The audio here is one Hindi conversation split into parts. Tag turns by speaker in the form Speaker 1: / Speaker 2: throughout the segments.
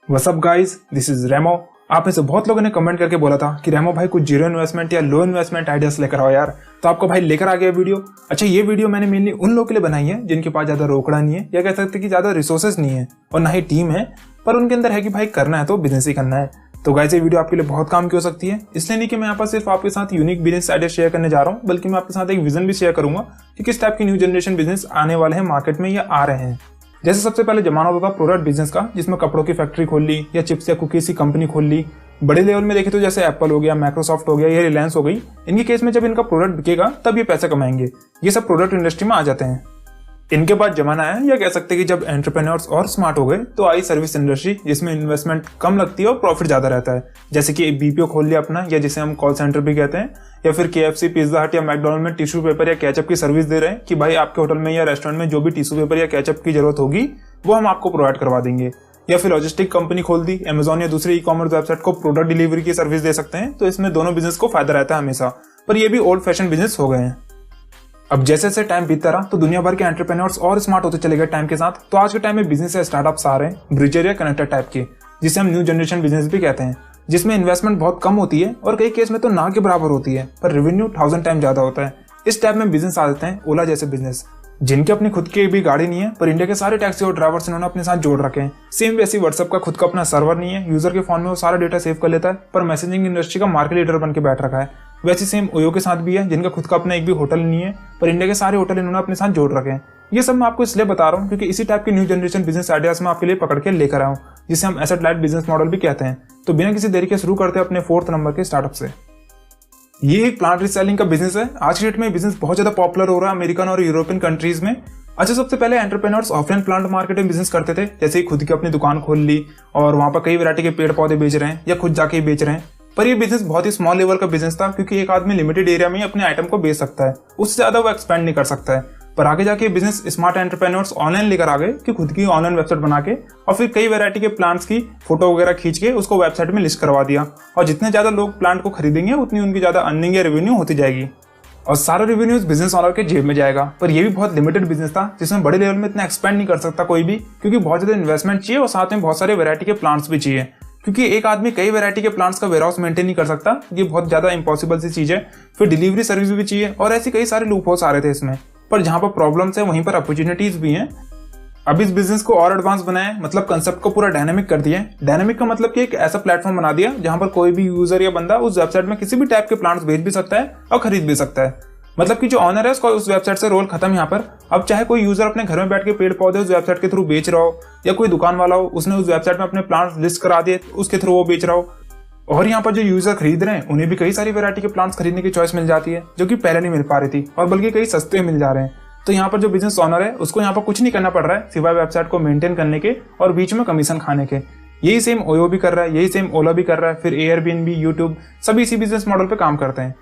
Speaker 1: What's up guys, this is Remo. आप में से बहुत लोगों ने कमेंट करके बोला था कि रेमो भाई कुछ जीरो इन्वेस्टमेंट या लो इन्वेस्टमेंट आइडियाज लेकर आओ यार। तो आपको भाई लेकर आ गया वीडियो। अच्छा, ये वीडियो मैंने मेनली उन लोगों के लिए बनाई है जिनके पास ज्यादा रोकड़ा नहीं है, या कह सकते कि ज्यादा रिसोर्सेज नहीं है और ना ही टीम है, पर उनके अंदर है कि भाई करना है तो बिजनेस ही करना है। तो गाइस, ये वीडियो आपके लिए बहुत काम की हो सकती है। इसलिए नहीं कि मैं यहाँ पर सिर्फ आपके साथ यूनिक बिजनेस आइडिया शेयर करने जा रहा हूँ, बल्कि मैं आपके साथ एक विजन भी शेयर करूंगा कि किस टाइप की न्यू जनरेशन बिजनेस आने वाले हैं मार्केट में या आ रहे हैं। जैसे सबसे पहले जमाना होता था प्रोडक्ट बिजनेस का, जिसमें कपड़ों की फैक्ट्री खोल ली या चिप्स या कुकीज की कंपनी खोल ली। बड़े लेवल में देखे तो जैसे एप्पल हो गया, माइक्रोसॉफ्ट हो गया या रिलायंस हो गई। इनके केस में जब इनका प्रोडक्ट बिकेगा तब ये पैसे कमाएंगे। ये सब प्रोडक्ट इंडस्ट्री में आ जाते हैं। इनके बाद जमाना है, या कह सकते हैं कि जब एंटरप्रेन्योर्स और स्मार्ट हो गए तो आई सर्विस इंडस्ट्री, जिसमें इन्वेस्टमेंट कम लगती है और प्रॉफिट ज्यादा रहता है। जैसे कि बीपीओ खोल लिया अपना, या जिसे हम कॉल सेंटर भी कहते हैं, या फिर केएफसी, पिज्जा हट या मैकडोनल्ड में टिश्यू पेपर या केचप की सर्विस दे रहे हैं कि भाई आपके होटल में या रेस्टोरेंट में जो भी टिश्यू पेपर या केचप की जरूरत होगी वो हम आपको प्रोवाइड करवा देंगे। या फिर लॉजिस्टिक कंपनी खोल दी, अमेजॉन या दूसरे ई कॉमर्स वेबसाइट को प्रोडक्ट डिलीवरी की सर्विस दे सकते हैं। तो इसमें दोनों बिजनेस को फायदा रहता है हमेशा, पर ये भी ओल्ड फैशन बिजनेस हो गए हैं। अब जैसे जैसे टाइम बीतता रहा तो दुनिया भर के एंटरप्रेन्योर्स और स्मार्ट होते चले गए टाइम के साथ। तो आज के टाइम में बिजनेस या स्टार्टअप्स आ रहे हैं ब्रिजर या कनेक्टर टाइप के, जिसे हम न्यू जनरेशन बिजनेस भी कहते हैं, जिसमें इन्वेस्टमेंट बहुत कम होती है और कई केस में तो ना के बराबर होती है, पर रेवेन्यू 1000 टाइम ज्यादा होता है। इस टाइप में बिजनेस आ जाते हैं ओला जैसे बिजनेस, जिनके अपनी खुद की भी गाड़ी नहीं है, पर इंडिया के सारे टैक्सी और ड्राइवर्स इन्होंने अपने साथ जोड़ रखे हैं। सेम वैसी व्हाट्सएप का खुद का अपना सर्वर नहीं है, यूजर के फोन में वो सारा डेटा सेव कर लेता है, पर मैसेजिंग इंडस्ट्री का मार्केट लीडर बन के बैठ रखा है। वैसे सेम ओयो के साथ भी है, जिनका खुद का अपना एक भी होटल नहीं है, पर इंडिया के सारे होटल इन्होंने अपने साथ जोड़ रखे हैं। ये सब मैं आपको इसलिए बता रहा हूँ क्योंकि इसी टाइप की न्यू जनरेशन बिजनेस आइडियाज में आपके लिए पकड़ के लेकर आया हूँ, जिसे हम एसेट लाइट बिजनेस मॉडल भी कहते हैं। तो बिना किसी देरी के शुरू करते हैं अपने 4th नंबर के स्टार्टअप से। ये एक प्लांट रीसेलिंग का बिजनेस है। आज की डेट में बिजनेस बहुत ज्यादा पॉपुलर हो रहा है अमेरिकन और यूरोपियन कंट्रीज में। अच्छा, सबसे पहले एंटरप्रेन्योर्स ऑफलाइन प्लांट मार्केट में बिजनेस करते थे, जैसे ही खुद की अपनी दुकान खोल ली और वहां पर कई वैरायटी के पेड़ पौधे बेच रहे हैं या खुद जाके ही बेच रहे हैं। पर ये बिजनेस बहुत ही स्मॉल लेवल का बिजनेस था, क्योंकि एक आदमी लिमिटेड एरिया में ही अपने आइटम को बेच सकता है, उससे ज्यादा वो एक्सपेंड नहीं कर सकता है। पर आगे जाके बिजनेस स्मार्ट एंटरप्रेन्योर्स ऑनलाइन लेकर आ गए कि खुद की ऑनलाइन वेबसाइट बना के और फिर कई वैरायटी के प्लांट्स की फोटो वगैरह खींच के उसको वेबसाइट में लिस्ट करवा दिया। और जितने ज्यादा लोग प्लांट को खरीदेंगे उतनी उनकी ज्यादा अर्निंग या रेवेन्यू होती जाएगी, और सारा रेवेन्यू बिजनेस ओनर के जेब में जाएगा। पर यह भी बहुत लिमिटेड बिजनेस था, जिसमें बड़े लेवल में इतना एक्सपेंड नहीं कर सकता कोई भी, क्योंकि बहुत ज्यादा इन्वेस्टमेंट चाहिए और साथ में बहुत सारे वैरायटी के प्लांट्स भी चाहिए, क्योंकि एक आदमी कई वैरायटी के प्लांट्स का वेयरहाउस मेंटेन नहीं कर सकता। ये बहुत ज्यादा इंपॉसिबल सी चीज है। फिर डिलीवरी सर्विस भी चाहिए, और ऐसे कई सारे लूप होल्स आ रहे थे इसमें। पर जहां पर प्रॉब्लम्स है वहीं पर अपॉर्चुनिटीज भी हैं। अब इस बिजनेस को और एडवांस बनाया, मतलब कंसेप्ट को पूरा डायनामिक कर दिया। डायनामिक का मतलब कि एक ऐसा प्लेटफॉर्म बना दिया जहां पर कोई भी यूजर या बंदा उस वेबसाइट में किसी भी टाइप के प्लांट्स बेच भी सकता है और खरीद भी सकता है। मतलब कि जो ऑनर है उसका उस वेबसाइट से रोल खत्म यहाँ पर। अब चाहे कोई यूजर अपने घर में बैठ के पेड़ पौधे उस वेबसाइट के थ्रू बेच रहा हो, या कोई दुकान वाला हो उसने उस वेबसाइट में अपने प्लांट्स लिस्ट करा दिए उसके थ्रू वो बेच रहा हो, और यहाँ पर जो यूजर खरीद रहे हैं उन्हें भी कई सारी वैरायटी के प्लांट्स खरीदने की चॉइस मिल जाती है, जो कि पहले नहीं मिल पा रही थी, और बल्कि कई सस्ते मिल जा रहे हैं। तो यहाँ पर जो बिजनेस ऑनर है उसको यहाँ पर कुछ नहीं करना पड़ रहा है सिवाय वेबसाइट को मेंटेन करने के और बीच में कमीशन खाने के। यही सेम ओयो भी कर रहा है, यही सेम ओला भी कर रहा है, फिर एयरबीएनबी, यूट्यूब, सभी इसी बिजनेस मॉडल पे काम करते हैं।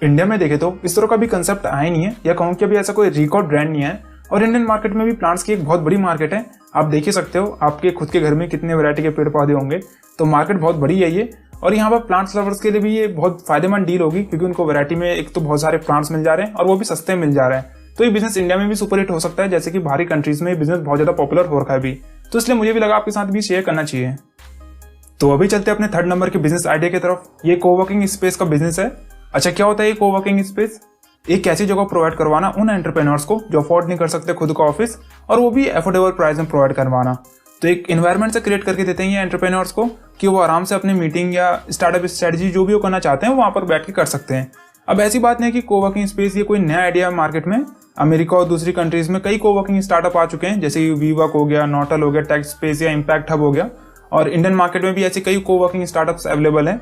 Speaker 1: इंडिया में देखे तो इस तरह का भी कंसेप्ट आया नहीं है, या कहूँ कि अभी ऐसा कोई रिकॉर्ड ब्रांड नहीं है। और इंडियन मार्केट में भी प्लांट्स की एक बहुत बड़ी मार्केट है। आप देख ही सकते हो आपके खुद के घर में कितने वैरायटी के पेड़ पौधे होंगे, तो मार्केट बहुत बड़ी है ये। और यहाँ पर प्लांट्स लवर्स के लिए भी ये बहुत फायदेमंद डील होगी, क्योंकि उनको वैरायटी में एक तो बहुत सारे प्लांट्स मिल जा रहे हैं और वो भी सस्ते मिल जा रहे हैं। तो ये बिजनेस इंडिया में भी सुपरहिट हो सकता है, जैसे कि बाहरी कंट्रीज में बिजनेस बहुत ज्यादा पॉपुलर हो रखा है अभी। तो इसलिए मुझे भी लगा आपके साथ भी शेयर करना चाहिए। तो अभी चलते हैं अपने 3rd नंबर के बिजनेस आइडिया की तरफ। ये कोवर्किंग स्पेस का बिजनेस है। अच्छा, क्या होता है ये कोवर्किंग स्पेस? एक ऐसी जगह प्रोवाइड करवाना उन एंटरप्रेन्योर्स को जो अफोर्ड नहीं कर सकते खुद का ऑफिस, और वो भी अफोर्डेबल प्राइस में प्रोवाइड करवाना। तो एक इन्वायरमेंट से क्रिएट करके देते हैं ये एंटरप्रेन्योर्स को कि वो आराम से अपनी मीटिंग या स्टार्टअप स्ट्रेटजी जो भी वो करना चाहते हैं वहां पर बैठ के कर सकते हैं। अब ऐसी बात नहीं कि कोवर्किंग स्पेस ये कोई नया आइडिया है मार्केट में। अमेरिका और दूसरी कंट्रीज में कई कोवर्किंग स्टार्टअप आ चुके हैं, जैसे वीवर्क हो गया, नॉटल हो गया, टेक स्पेस या इम्पैक्ट हब हो गया, और इंडियन मार्केट में भी ऐसे कई कोवर्किंग स्टार्टअप्स अवेलेबल हैं।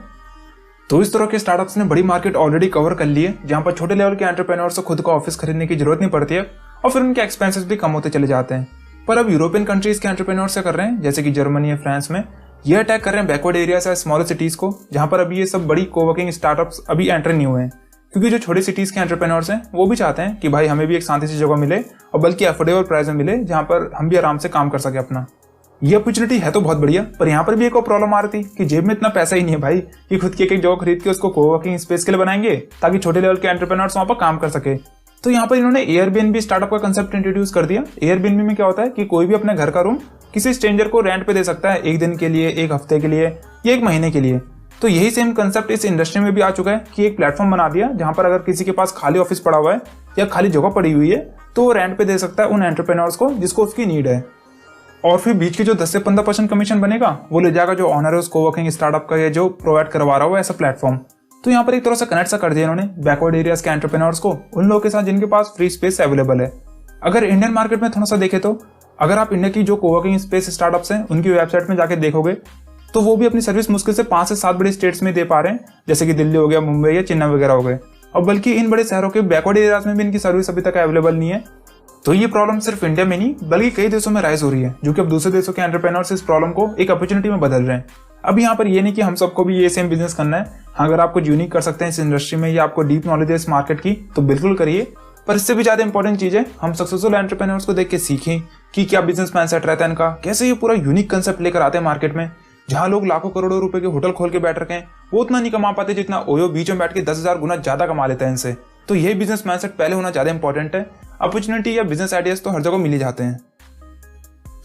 Speaker 1: तो इस तरह के स्टार्टअप्स ने बड़ी मार्केट ऑलरेडी कवर कर ली है, जहां पर छोटे लेवल के एंटरप्रेन्योर्स को खुद का ऑफिस खरीदने की जरूरत नहीं पड़ती है, और फिर उनके एक्सपेंसेस भी कम होते चले जाते हैं। पर अब यूरोपियन कंट्रीज के एंटरप्रेन्योर्स क्या कर रहे हैं, जैसे कि जर्मनी या फ्रांस में, ये अटैक कर रहे हैं बैकवर्ड एरियाज या स्मॉलर सिटीज को, जहां पर अभी ये सब बड़ी कोवर्किंग स्टार्टअप्स अभी एंटर नहीं हुए हैं। क्योंकि जो छोटी सिटीज के एंटरप्रेन्योर्स हैं वो भी चाहते हैं कि भाई हमें भी एक शांति सी जगह मिले, और बल्कि अफोर्डेबल प्राइस में मिले, जहां पर हम भी आराम से काम कर सके अपना। ये अपॉर्चुनिटी है तो बहुत बढ़िया, पर यहाँ पर भी एक और प्रॉब्लम आ रही थी कि जेब में इतना पैसा ही नहीं है भाई कि खुद की एक जगह खरीद के उसको कोवर्किंग स्पेस के लिए बनाएंगे ताकि छोटे लेवल के एंटरप्रेन्योर्स वहां पर काम कर सके। तो यहाँ पर इन्होंने एयरबीएनबी स्टार्टअप का कंसेप्ट इंट्रोड्यूस कर दिया। एयरबीएनबी में क्या होता है कि कोई भी अपने घर का रूम किसी स्ट्रेंजर को रेंट पे दे सकता है, एक दिन के लिए, एक हफ्ते के लिए या एक महीने के लिए। तो यही सेम कंसेप्ट इस इंडस्ट्री में भी आ चुका है कि एक प्लेटफॉर्म बना दिया जहां पर अगर किसी के पास खाली ऑफिस पड़ा हुआ है या खाली जगह पड़ी हुई है तो वो रेंट पे दे सकता है उन एंटरप्रेन्योर्स को जिसको उसकी नीड है। और फिर बीच के जो 10 से 15% कमीशन बनेगा वो ले जाएगा जो ऑनर है उस कोवर्किंग स्टार्टअप का या जो प्रोवाइड करवा रहा हुआ ऐसा प्लेटफॉर्म। तो यहाँ पर एक तरह से कनेक्ट सा कर दिया इन्होंने बैकवर्ड एरियाज के एंटरप्रेन्योर्स को उन लोगों के साथ जिनके पास फ्री स्पेस अवेलेबल है। अगर इंडियन मार्केट में थोड़ा सा देखें तो अगर आप इंडिया की जो कोवर्किंग स्पेस स्टार्टअप्स हैं उनकी वेबसाइट में जाके देखोगे तो वो भी अपनी सर्विस मुश्किल से 5 से 7 बड़े स्टेट्स में दे पा रहे हैं, जैसे कि दिल्ली हो गया, मुंबई या चेन्नई वगैरह हो गए। और बल्कि इन बड़े शहरों के बैकवर्ड एरियाज में भी इनकी सर्विस अभी तक अवेलेबल नहीं है। तो ये प्रॉब्लम सिर्फ इंडिया में नहीं बल्कि कई देशों में राइज हो रही है, जो कि अब दूसरे देशों के एंटरप्रेन्योर्स इस प्रॉब्लम को एक अपॉर्चुनिटी में बदल रहे हैं। अब यहाँ पर ये नहीं कि हम सबको भी ये सेम बिजनेस करना है। हाँ, अगर आपको यूनिक कर सकते हैं इस इंडस्ट्री में या आपको डीप नॉलेज है इस मार्केट की तो बिल्कुल करिए। पर इससे भी ज्यादा इंपॉर्टेंट चीज है हम सक्सेसफुल एंटरप्रेन्योर्स को देख के सीखें कि क्या बिजनेस माइंडसेट रहता है इनका, कैसे ये पूरा यूनिक कंसेप्ट लेकर आते हैं मार्केट में। जहां लोग लाखों करोड़ों रुपए के होटल खोल के बैठ रखे हैं वो उतना नहीं कमा पाते जितना ओयो बीच में बैठ के 10,000 गुना ज्यादा कमा लेता है इनसे। तो यही बिजनेस माइंडसेट पहले होना ज्यादा इंपॉर्टेंट है। अपॉर्चुनिटी या बिजनेस आइडियाज तो हर जगह मिल ही जाते हैं।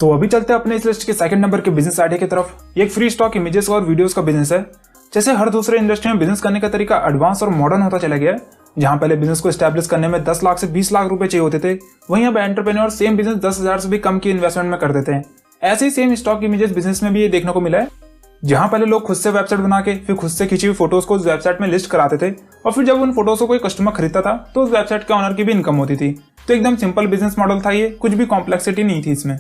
Speaker 1: तो अभी चलते हैं अपने इस लिस्ट के सेकंड नंबर के बिजनेस आइडिया की तरफ। ये एक फ्री स्टॉक इमेजेस और वीडियोस का बिजनेस है। जैसे हर दूसरे इंडस्ट्री में बिजनेस करने का तरीका एडवांस और मॉडर्न होता चला गया है, जहां पहले बिजनेस को एस्टैब्लिश करने में 10 लाख से 20 लाख रुपए चाहिए होते थे, वहीं अब एंटरप्रेन्योर सेम बिजनेस 10,000 से भी कम की इन्वेस्टमेंट में कर देते हैं। ऐसे ही सेम स्टॉक इमेजेस बिजनेस में भी ये देखने को मिला है, जहां पहले लोग खुद से वेबसाइट बना के फिर खुद से खींची हुई फोटोज को उस वेबसाइट में लिस्ट कराते थे और फिर जब उन फोटोज को कोई कस्टमर खरीदता था तो उस वेबसाइट के ऑनर की भी इनकम होती थी। तो एकदम सिंपल बिजनेस मॉडल था ये, कुछ भी कॉम्प्लेक्सिटी नहीं थी इसमें।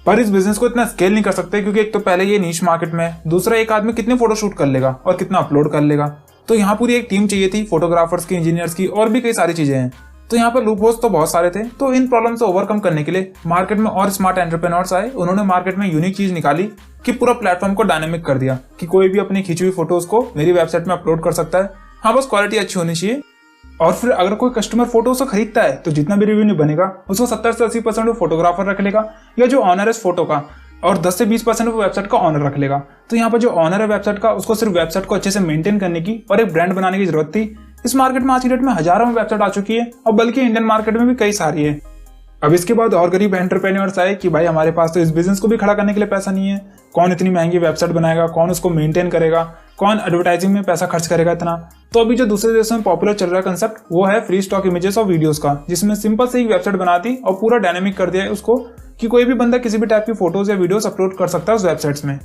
Speaker 1: पर इस बिजनेस को इतना स्केल नहीं कर सकते क्योंकि एक तो पहले ये नीश मार्केट में है, दूसरा एक आदमी कितने फोटो शूट कर लेगा और कितना अपलोड कर लेगा। तो यहाँ पूरी एक टीम चाहिए थी, फोटोग्राफर्स की, इंजीनियर्स की और भी कई सारी चीजें हैं। तो यहाँ पर लूप होल्स तो बहुत सारे थे। तो इन प्रॉब्लम से ओवरकम करने के लिए मार्केट में और स्मार्ट एंटरप्रेन्योर्स आए। उन्होंने मार्केट में यूनिक चीज निकाली कि पूरा प्लेटफॉर्म को डायनेमिक कर दिया कि कोई भी अपनी खींची हुई फोटोज को मेरी वेबसाइट में अपलोड कर सकता है। हाँ, बस क्वालिटी अच्छी होनी चाहिए। और फिर अगर कोई कस्टमर फोटोज को खरीदता है तो जितना भी रेवेन्यू बनेगा उसको 70 से 80% वो फोटोग्राफर रख लेगा या जो ऑनर है फोटो का, और 10 से 20% वो वेबसाइट का ऑनर रख लेगा। तो यहाँ पर जो ऑनर है वेबसाइट का उसको सिर्फ वेबसाइट को अच्छे से मेंटेन करने की और एक ब्रांड बनाने की जरूरत थी। इस मार्केट में आज की डेट में हजारों वेबसाइट आ चुकी है और बल्कि इंडियन मार्केट में भी कई सारी है। अब इसके बाद और गरीब एंटरप्रेन्योर्स आए कि भाई हमारे पास तो इस बिजनेस को भी खड़ा करने के लिए पैसा नहीं है, कौन इतनी महंगी वेबसाइट बनाएगा, कौन उसको मेंटेन करेगा, कौन एडवर्टाइजिंग में पैसा खर्च करेगा इतना। तो अभी जो दूसरे देशों में पॉपुलर चल रहा है कंसेप्ट वो है फ्री स्टॉक इमेजेस और वीडियोस का, जिसमें सिंपल से एक वेबसाइट बना दी और पूरा डायनेमिक कर दिया है उसको कि कोई भी बंदा किसी भी टाइप की फोटोज या वीडियोस अपलोड कर सकता है उस वेबसाइट्स में।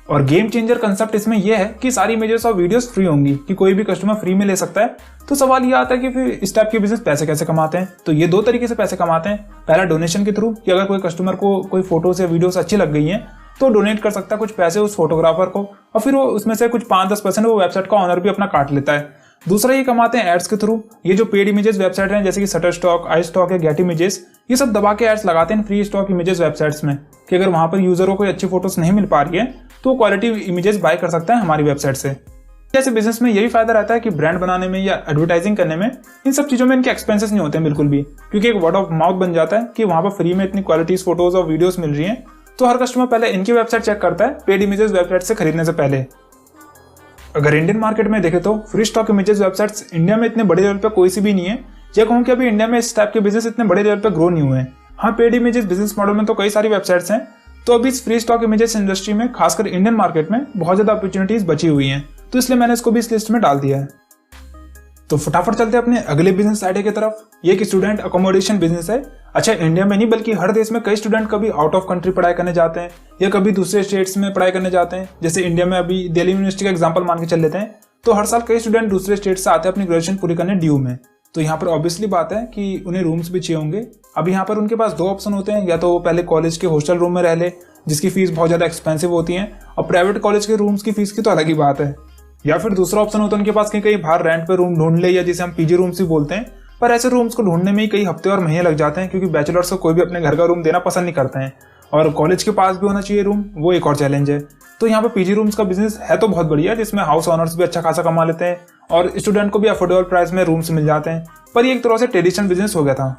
Speaker 1: और गेम चेंजर कंसेप्ट इसमें यह है कि सारी इमेजेस और वीडियोस फ्री होंगी कि कोई भी कस्टमर फ्री में ले सकता है। तो सवाल यह आता है कि फिर इस टाइप के बिजनेस पैसे कैसे कमाते हैं। तो ये दो तरीके से पैसे कमाते हैं। पहला डोनेशन के थ्रू कि अगर कोई कस्टमर को कोई फोटोज या वीडियोस अच्छी लग गई हैं तो डोनेट कर सकता है कुछ पैसे उस फोटोग्राफर को और फिर वो उसमें से कुछ 5-10% वो वेबसाइट का ऑनर भी अपना काट लेता है। दूसरा ये कमाते हैं एड्स के थ्रू। ये जो पेड इमेजेस वेबसाइट हैं जैसे कि शटरस्टॉक, आईस्टॉक या गेट इमेजेस, ये सब दबा के एड्स लगाते हैं फ्री स्टॉक इमेजेस वेबसाइट्स में कि अगर वहां पर यूजर को कोई अच्छी फोटोज नहीं मिल पा रही है तो क्वालिटी इमेजेस बाय कर सकता है हमारी वेबसाइट से। जैसे बिजनेस में यही फायदा रहता है कि ब्रांड बनाने में या एडवर्टाइजिंग करने में इन सब चीजों में इनके एक्सपेंसेस नहीं होते हैं बिल्कुल भी, क्योंकि एक वर्ड ऑफ माउथ बन जाता है कि वहां पर फ्री में इतनी क्वालिटीज फोटोज और वीडियोस मिल रही हैं। तो हर कस्टमर पहले इनकी वेबसाइट चेक करता है पेड इमेजेस वेबसाइट से खरीदने से पहले। अगर इंडियन मार्केट में देखें तो free stock images websites India में इतने बड़े लेवल पे कोई सी भी नहीं है। या कहूँ कि अभी इंडिया में इस टाइप के बिजनेस इतने बड़े लेवल पे ग्रो नहीं हुए हैं। हाँ, पेड इमेजेस बिजनेस मॉडल में तो कई सारी वेबसाइट्स हैं। तो अभी इस फ्री स्टॉक इमेजेस इंडस्ट्री में खासकर इंडियन मार्केट में बहुत ज्यादा अपॉर्चुनिटीज बची हुई हैं, तो इसलिए मैंने इसको भी इस लिस्ट में डाल दिया है। तो फटाफट चलते हैं अपने अगले बिजनेस आइडिया की तरफ। ये एक स्टूडेंट अकोमोडेशन बिजनेस है। अच्छा, इंडिया में नहीं बल्कि हर देश में कई स्टूडेंट कभी आउट ऑफ कंट्री पढ़ाई करने जाते हैं या कभी दूसरे स्टेट्स में पढ़ाई करने जाते हैं। जैसे इंडिया में अभी दिल्ली यूनिवर्सिटी का एग्जाम्पल मान के चल लेते हैं तो हर साल कई स्टूडेंट दूसरे स्टेट से आते हैं अपनी ग्रेजुएशन पूरी करने ड्यू में। तो यहाँ पर ऑब्वियसली बात है कि उन्हें रूम्स भी चाहिए होंगे। अब यहाँ पर उनके पास दो ऑप्शन होते हैं, या तो वो पहले कॉलेज के हॉस्टल रूम में रह ले जिसकी फीस बहुत ज्यादा एक्सपेंसिव होती है और प्राइवेट कॉलेज के रूम्स की फीस की तो अलग ही बात है, या फिर दूसरा ऑप्शन होता है उनके पास कहीं बाहर रेंट पे रूम ढूंढ ले या जिसे हम पीजी रूम्स भी बोलते हैं। पर ऐसे रूम्स को ढूंढने में ही कई हफ्ते और महीने लग जाते हैं क्योंकि बैचलर्स को कोई भी अपने घर का रूम देना पसंद नहीं करते हैं और कॉलेज के पास भी होना चाहिए रूम, वो एक और चैलेंज है। तो यहाँ पे पीजी रूम्स का बिजनेस है तो बहुत बढ़िया, जिसमें हाउस ओनर्स भी अच्छा खासा कमा लेते हैं और स्टूडेंट को भी अफोर्डेबल प्राइस में रूम्स मिल जाते हैं। पर ये एक तरह से ट्रेडिशनल बिजनेस हो गया था।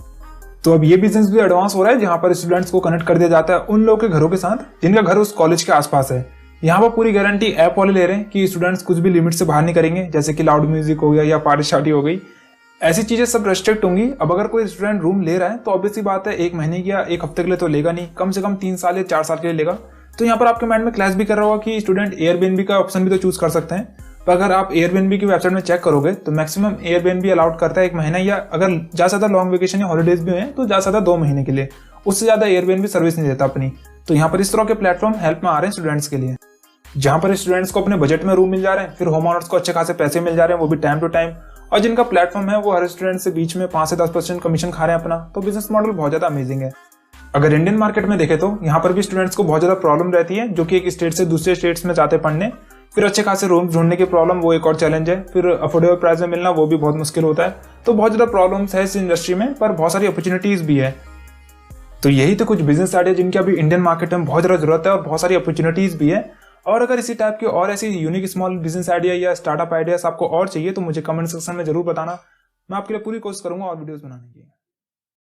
Speaker 1: तो अब ये बिजनेस भी एडवांस हो रहा है जहाँ पर स्टूडेंट्स को कनेक्ट कर दिया जाता है उन लोगों के घरों के साथ जिनका घर उस कॉलेज के आसपास है। यहाँ पर पूरी गारंटी ऐप वाले ले रहे हैं कि स्टूडेंट्स कुछ भी लिमिट से बाहर नहीं करेंगे, जैसे कि लाउड म्यूजिक हो गया या पार्टी शार्टी हो गई। ऐसी चीजें सब रेस्ट्रिक्ट होंगी। अब अगर कोई स्टूडेंट रूम ले रहा है तो ऑब्वियसली बात है एक महीने की या एक हफ्ते के लिए तो लेगा नहीं, कम से कम 3 साल या 4 साल के लिए लेगा। तो यहाँ पर आपके माइंड में क्लैश भी कर रहा होगा कि स्टूडेंट एयरबीएनबी का ऑप्शन भी तो चूज कर सकते हैं। पर अगर आप एयरबीएनबी की वेबसाइट में चेक करोगे तो मैक्सिमम एयरबीएनबी अलाउड करता है 1 महीना, या अगर ज्यादा ज्यादा लॉन्ग वेकेशन या हॉलीडेज भी हैं तो ज्यादा 2 महीने के लिए, उससे ज्यादा एयरबीएनबी सर्विस नहीं देता अपनी। तो यहाँ पर इस तरह के प्लेटफॉर्म हेल्प में आ रहे हैं स्टूडेंट्स के लिए, जहां पर स्टूडेंट्स को अपने बजट में रूम मिल जा रहे हैं, फिर होम ओनर्स को अच्छे खासे पैसे मिल जा रहे हैं, वो भी टाइम टू टाइम, और जिनका प्लेटफॉर्म है वो हर स्टूडेंट से बीच में 5 से 10% कमीशन खा रहे हैं अपना। तो बिजनेस मॉडल बहुत ज्यादा अमेजिंग है। अगर इंडियन मार्केट में देखें तो यहाँ पर भी स्टूडेंट्स को बहुत ज्यादा प्रॉब्लम रहती है, जो कि एक स्टेट से दूसरे स्टेट्स में जाते पढ़ने, फिर अच्छे खासे रूम ढूंढने की प्रॉब्लम, वो एक और चैलेंज है, फिर अफोर्डेबल प्राइस में मिलना वो भी बहुत मुश्किल होता है। तो बहुत ज्यादा प्रॉब्लम्स है इस इंडस्ट्री में, पर बहुत सारी अपॉर्चुनिटीज भी है। तो यही तो कुछ बिजनेस आइडिया जिनकी अभी इंडियन मार्केट में बहुत ज्यादा जरूरत है और बहुत सारी अपॉर्चुनिटीज भी है। और अगर इसी टाइप के और ऐसी यूनिक स्मॉल बिजनेस आइडिया या स्टार्टअप आइडियाज आपको और चाहिए तो मुझे कमेंट सेक्शन में जरूर बताना। मैं आपके लिए पूरी कोशिश करूंगा और वीडियोस बनाने की।